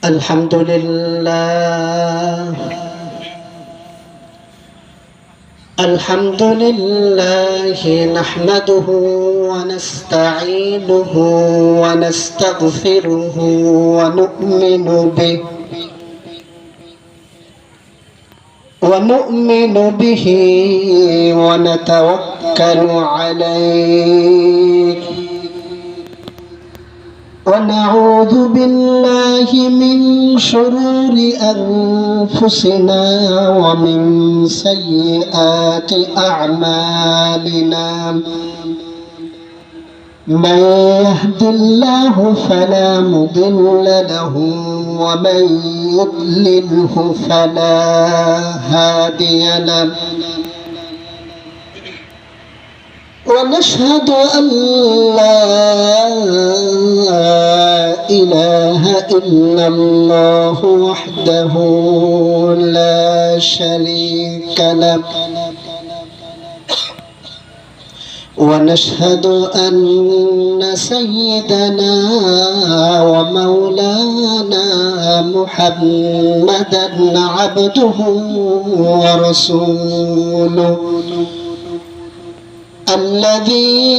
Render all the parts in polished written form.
الحمد لله الحمد لله نحمده ونستعينه ونستغفره ونؤمن به ونتوكل عليه ونعوذ بالله من شرور أنفسنا ومن سيئات أعمالنا من يهد الله فلا مضل له ومن يضلله فلا هادي له ونشهد أن لا إله إلا الله وحده لا شريك له ونشهد أن سيدنا ومولانا محمدا عبده ورسوله الذي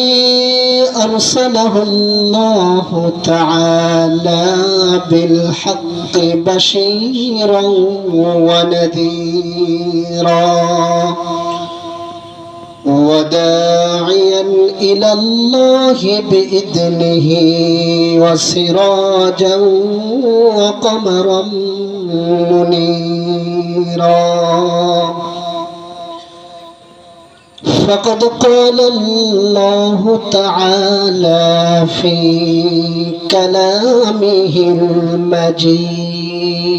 أرسله الله تعالى بالحق بشيرا ونذيرا وداعيا إلى الله بإذنه وسراجا وقمرا منيرا فقد قال الله تعالى في كلامه المجيد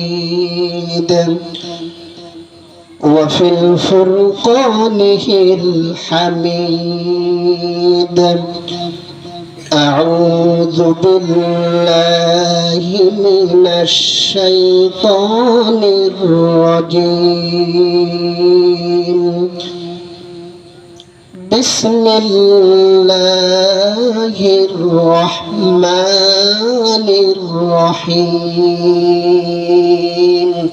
وفي الفرقانه الحميد أعوذ بالله من الشيطان الرجيم بسم الله الرحمن الرحيم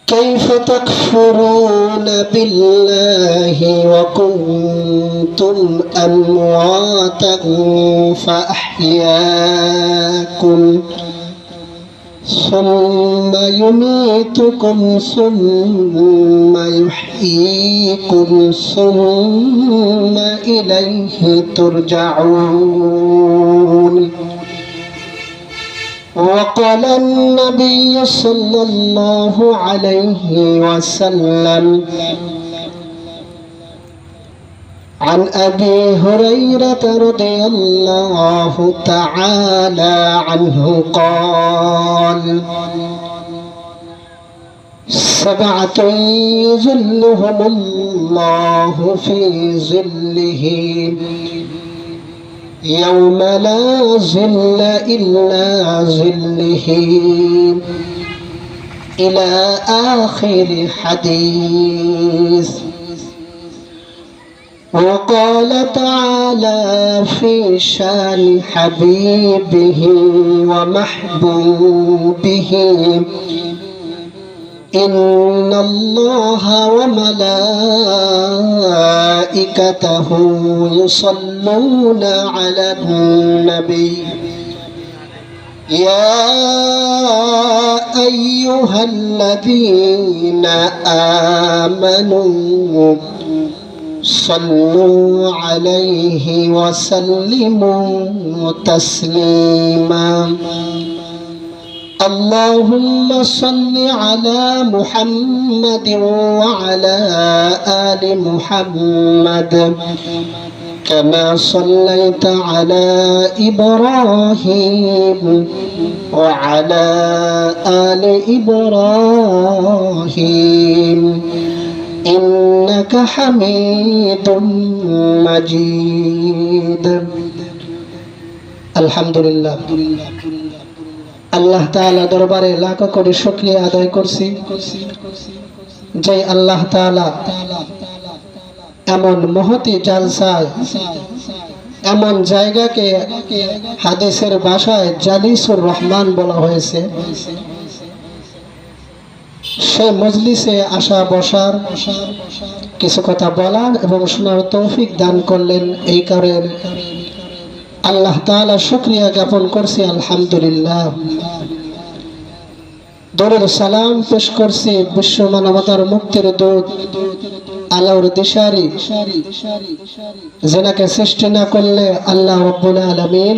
كيف تكفرون بالله وكنتم أمواتا فأحياكم ثم يميتكم ثم يحييكم ثم إليه ترجعون وقال النبي صلى الله عليه وسلم عن أبي هريرة رضي الله تعالى عنه قال سبعة يظلهم الله في ظله يوم لا ظل إلا ظله إلى آخر حديث وقال تعالى في شان حبيبه ومحبوبه إن الله وملائكته يصلون على النبي يا أيها الذين آمنوا صلوا عليه وسلموا تسليما اللهم صل على محمد وعلى آل محمد كما صليت على إبراهيم وعلى آل إبراهيم إنك حميد مجيد الحمد لله আল্লাহ তাআলা দরবারে লাখ কোটি শুকরিয়া আদায় করছি যে আল্লাহ তাআলা এমন মহতি জালসায় এমন জায়গাকে হাদিসের ভাষায় জালিসুর রহমান বলা হয়েছে। সে মজলিসে আসা বসার, কিছু কথা বলার এবং শোনার তৌফিক দান করলেন। এই কারণে আল্লাহ তাআলা শুকরিয়া জ্ঞাপন করছি, আলহামদুলিল্লাহ। দরুদ সালাম পেশ করছি বিশ্ব মানবতার মুক্তির দূত আলোর দিশারি, যেনাকে সৃষ্টি না করলে আল্লাহ রাব্বুল আলামিন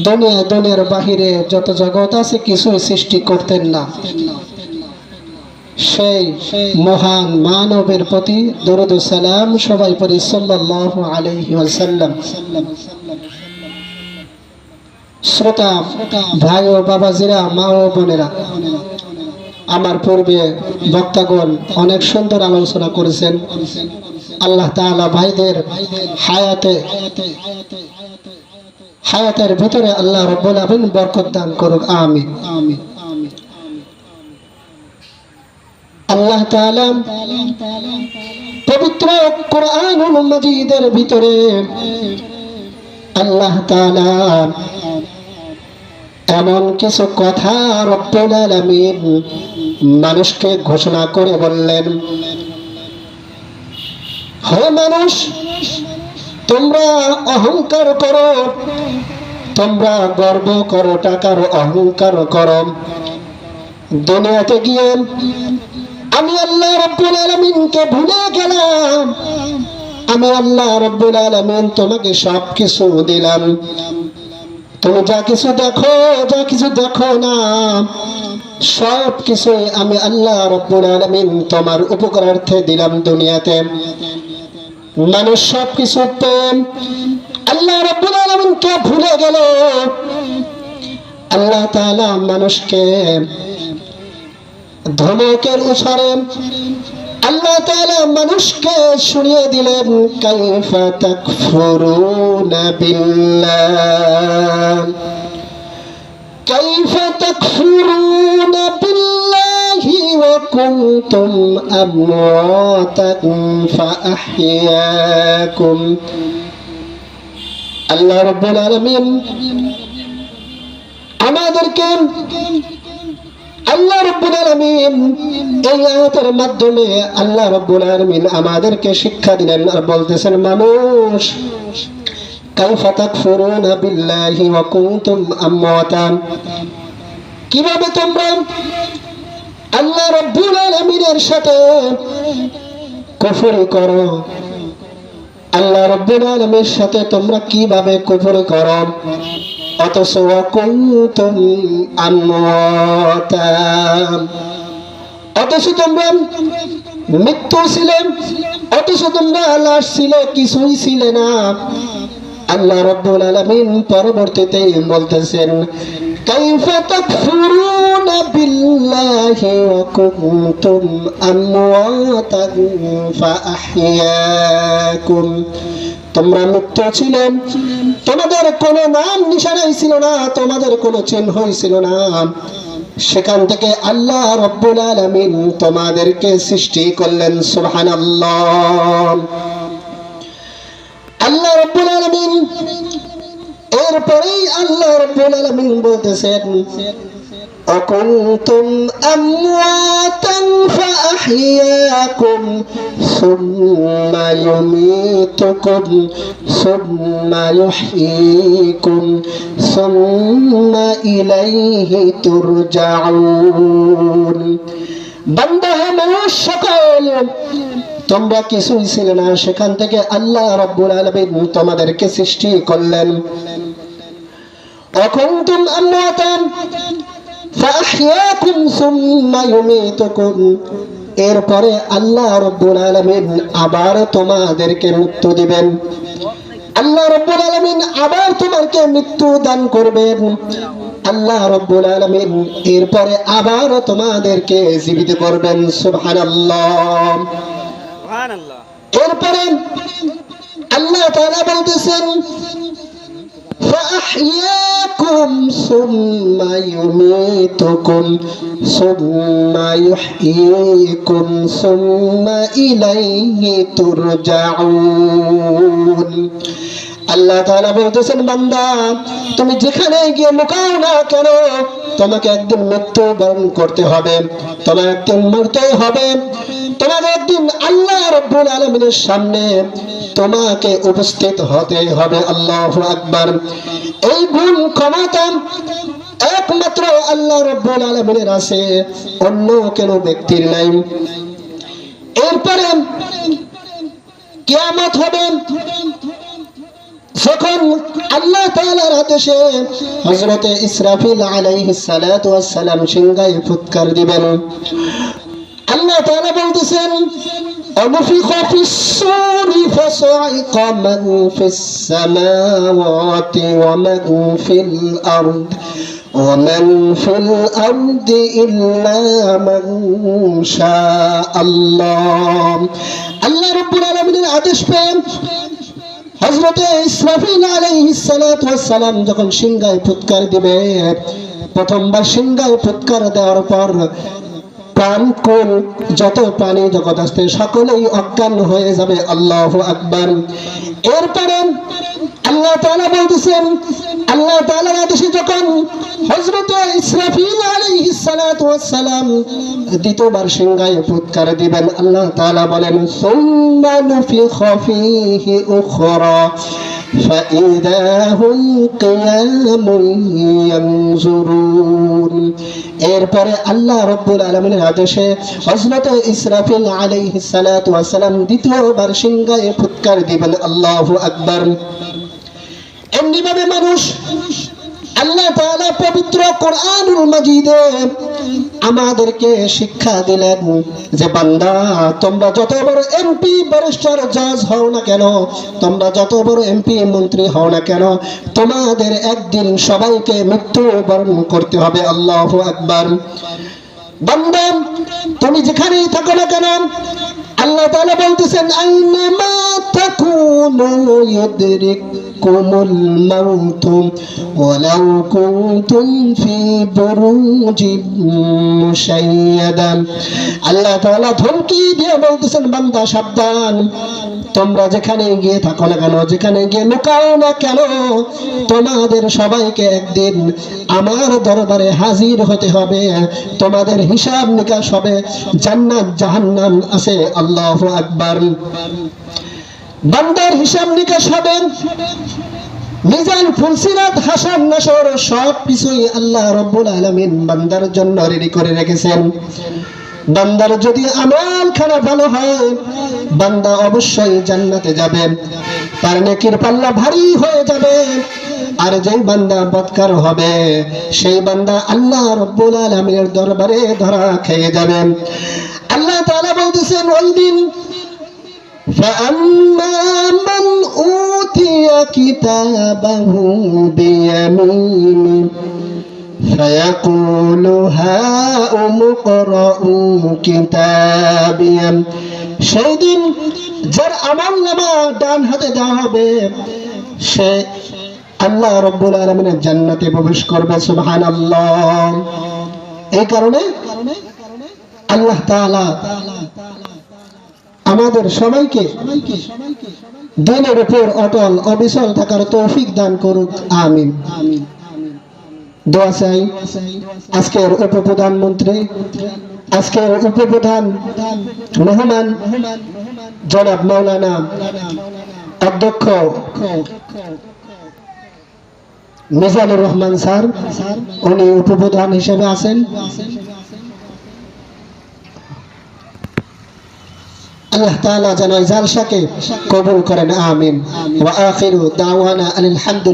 দুনিয়ার বাহিরে যত জগৎ আছে কিছুই সৃষ্টি করতেন না। সেই মহান মানবের প্রতি দরুদ সালাম সবাই পড়ি সাল্লাল্লাহু আলাইহি ওয়াসাল্লাম। শ্রোতা ভাই ও বাবাজিরা, মা ও বোনেরা, আমার পূর্বে বক্তাগণ অনেক সুন্দর আলোচনা করেছেন। আল্লাহ তাআলা ভাইদের হায়াতের ভিতরে আল্লাহ রাব্বুল আলামিন বরকত দান করুক, আমিন। আল্লাহ তাআলা পবিত্র কোরআনুল মাজিদের ভিতরে আল্লাহ তাআলা এমন কিছু কথা রব্বুল আলামিন মানুষকে ঘোষণা করে বললেন, হে মানুষ, তোমরা অহংকার করো, তোমরা গর্ব করো, টাকার অহংকার করো। দুনিয়াতে গিয়ে আমি আল্লাহ রাব্বুল আলামিনকে ভুলে গেলাম। আমি আল্লাহ রাব্বুল আলামিন তোমাকে সব কিছু দিলাম, তুমি যা কিছু দেখো, যা কিছু দেখো না, সব কিছু আমি আল্লাহ রাব্বুল আলামিন তোমার উপকারার্থে দিলাম দুনিয়াতে। মানুষ সব কিছু আল্লাহ রাব্বুল আলামিনকে ভুলে গেল। আল্লাহ তাআলা মানুষকে ধমকের উচ্চারে আল্লাহ তাআলা মানুষকে শুনিয়ে দিলেন, কাইফা তাকফুরুনা বিল্লাহ, কাইফা তাকফুরুনা বিল্লাহি ওয়া কুনতুম আমওয়াতান ফাআহইয়াকুম। আল্লাহ রাব্বুল আলামিন আমাদেরকে, আল্লাহ রাব্বুল আলামিন এই আয়াতের মাধ্যমে আল্লাহ রাব্বুল আলামিন আমাদেরকে শিক্ষা দিলেন আর বলতেছেন, মানুষ, কাইফা তাকফুরুনা বিল্লাহি ওয়া কুনতুম আমওয়াতান, কিভাবে তোমরা আল্লাহ রাব্বুল আলামিনের সাথে কুফর করো, আল্লাহ রাব্বুল আলামিনের সাথে তোমরা কিভাবে কুফর করো, অথচ কুনতুম আমওয়াতান, অথচ তোমরা মৃত্যু ছিলে, অথচ তোমরা লাশ ছিলে, কিছুই ছিলে না। আল্লাহ রাব্বুল আলামিন পরবর্তীতে বলতেছেন, কাইফা তাকফুরুনা বিল্লাহি ওয়া কুনতুম আমওয়াতান ফাআহইয়াকুম, তোমরা মৃত্যু ছিলে, তোমাদের কোনো নাম নিশানাই ছিল না, তোমাদের কোনো চিহ্নই ছিল না, সেখান থেকে আল্লাহ রাব্বুল আলামিন তোমাদেরকে সৃষ্টি করলেন। সুবহানাল্লাহ। আল্লাহ রাব্বুল আলামিন এরপরেই আল্লাহ রাব্বুল আলামিন বলতেছেন, أكنتم أمواتا فأحياكم ثم يميتكم ثم يحييكم ثم إليه ترجعون। বান্দা হে মানুষ সকল, তোমরা কিছুই ছিলে না, সেখান থেকে আল্লাহ রাব্বুল আলামিন তোমাদেরকে সৃষ্টি করলেন। أكنتم أمواتا فأحياكم ثم يميتكم, এরপরে আল্লাহ রাব্বুল আলামিন আবার তোমাদেরকে মৃত্যু দিবেন। আল্লাহ রাব্বুল আলামিন আবার তোমাকে মৃত্যু দান করবেন। আল্লাহ রাব্বুল আলামিন এরপরে আবার তোমাদেরকে জীবিত করবেন। সুবহানাল্লাহ, সুবহানাল্লাহ। এরপরে আল্লাহ তাআলা বলতেছেন, وأحياكم ثم يميتكم ثم يحييكم ثم إليه ترجعون আল্লাহ তাআলা বলতেছেন বান্দা তুমি যেখানে গিয়ে লুকাও না কেন তোমাকে একদিন মৃত্যুবরণ করতে হবে, তোমাকে একদিন মরতে হবে, তোমাকে একদিন আল্লাহ রাব্বুল আলামিনের সামনে তোমাকে উপস্থিত হতে হবে। আল্লাহু আকবার। এই গুণ ক্ষমতা একমাত্র আল্লাহ রাব্বুল আলামিনের আছে, অন্য কোনো ব্যক্তির নাই। এরপরে কিয়ামত হবে যখন আল্লাহ তাআলার আদেশে হযরত ইসরাফিল আলাইহিস সালাতু ওয়াস সালাম সিংহায় ফুৎকার দিবেন। আল্লাহ তাআলা বলতেছেন ونفخ في الصور فصعق من في السماوات ومن في الأرض إلا من شاء الله আল্লাহ রাব্বুল আলামিনের আদেশ পেয়ে হযরত ইসরাফিল আলাইহিস সালাতু ওয়াস সালাম যখন সিংহায় ফুৎকার দিবে, প্রথমবার সিংহায় ফুৎকার দেওয়ার পর প্রাণকুল যত প্রাণী জগৎ আছে সকলেই অজ্ঞান হয়ে যাবে। আল্লাহু আকবার। এরপরে আল্লাহ তাআলা বলতেছেন আল্লাহ তাআলার আদেশে যখন হযরত ইসরাফিল আলাইহিস সালাতু ওয়াস সালাম দ্বিতীয়বার সিংহায় ফুৎকার দিবেন, আল্লাহ তাআলা বলেন সুম্মা নুফিখা ফীহি উখরা فإذا هم قيام ينظرون এরপরে আল্লাহ রাব্বুল আলামিনের আদেশে হযরত ইসরাফিল আলাইহিস সালাতু ওয়াস সালাম দ্বিতীয়বার সিংহায় ফুৎকার দিবেন। আল্লাহু আকবার। এমনিভাবে মানুষ আল্লাহ তাআলা পবিত্র কোরআনুল মাজিদে আমাদেরকে শিক্ষা দিলেন যে বান্দা তোমরা যত বড় এমপি ব্যারিস্টার জজ হও না কেন, তোমরা যত বড় এমপি মন্ত্রী হও না কেন, তোমাদের একদিন সবাইকে মৃত্যুবরণ করতে হবে। আল্লাহু আকবার। বান্দা তুমি যেখানেই থাকো না কেন আল্লাহ তাআলা বলতেছেন আইনামা তাকুনু ইউদরিকুমুল মাউত ওয়ালাউ কুনতুম ফি বুরুজিম মুশাইয়াদা। আল্লাহ তাআলা ধমকি দিয়ে বলতেছেন বান্দা সাবধান, তোমরা যেখানে গিয়ে থাকো না কেন, যেখানে গিয়ে লুকাও না কেন, তোমাদের সবাইকে একদিন আমার দরবারে হাজির হতে হবে, তোমাদের হিসাব নিকাশ হবে, জান্নাত জাহান্নাম আছে। আল্লাহু আকবার। বান্দার হিসাব নিকাশ হবে, মিজান ফুলসিরাত হাসান নাসর সব কিছুই আল্লাহ রাব্বুল আলামিন বান্দার জন্য রেডি করে রেখেছেন। বান্দার যদি আমল খারাপ ভালো হয় বান্দা অবশ্যই জান্নাতে যাবে, তার নেকির পাল্লা ভারী হয়ে যাবে। আর যেই বান্দা বদকার হবে সেই বান্দা আল্লাহ রাব্বুল আলামিনের দরবারে ধরা খেয়ে যাবে। আল্লাহ তাআলা বলতেছেন ওই দিন فأما من أوتي كتابه بيمينه فيقول هاؤم اقرءوا كتابيه সেই দিন যার আমলনামা ডান হাতে দেওয়া হবে সে আল্লাহ রাব্বুল আলামিনের জান্নাতে প্রবেশ করবে। সুবহানাল্লাহ। এই কারণে আল্লাহ তাআলা আমাদের সবাইকে দিনের উপর অটল অবিচল থাকার তৌফিক দান করুক। আমিন। দোয়া চাই আজকের উপপ্রধানমন্ত্রী, আজকের উপপ্রধান মেহমান জনাব মাওলানা অধ্যক্ষ মিজানুর রহমান স্যার, উনি উপপ্রধান হিসেবে আছেন। আল্লাহ তাআলা যেন জালসাকে কবুল করেন। আমিন। ওয়া আখিরু দাওয়ানা আলহামদুলিল্লাহ।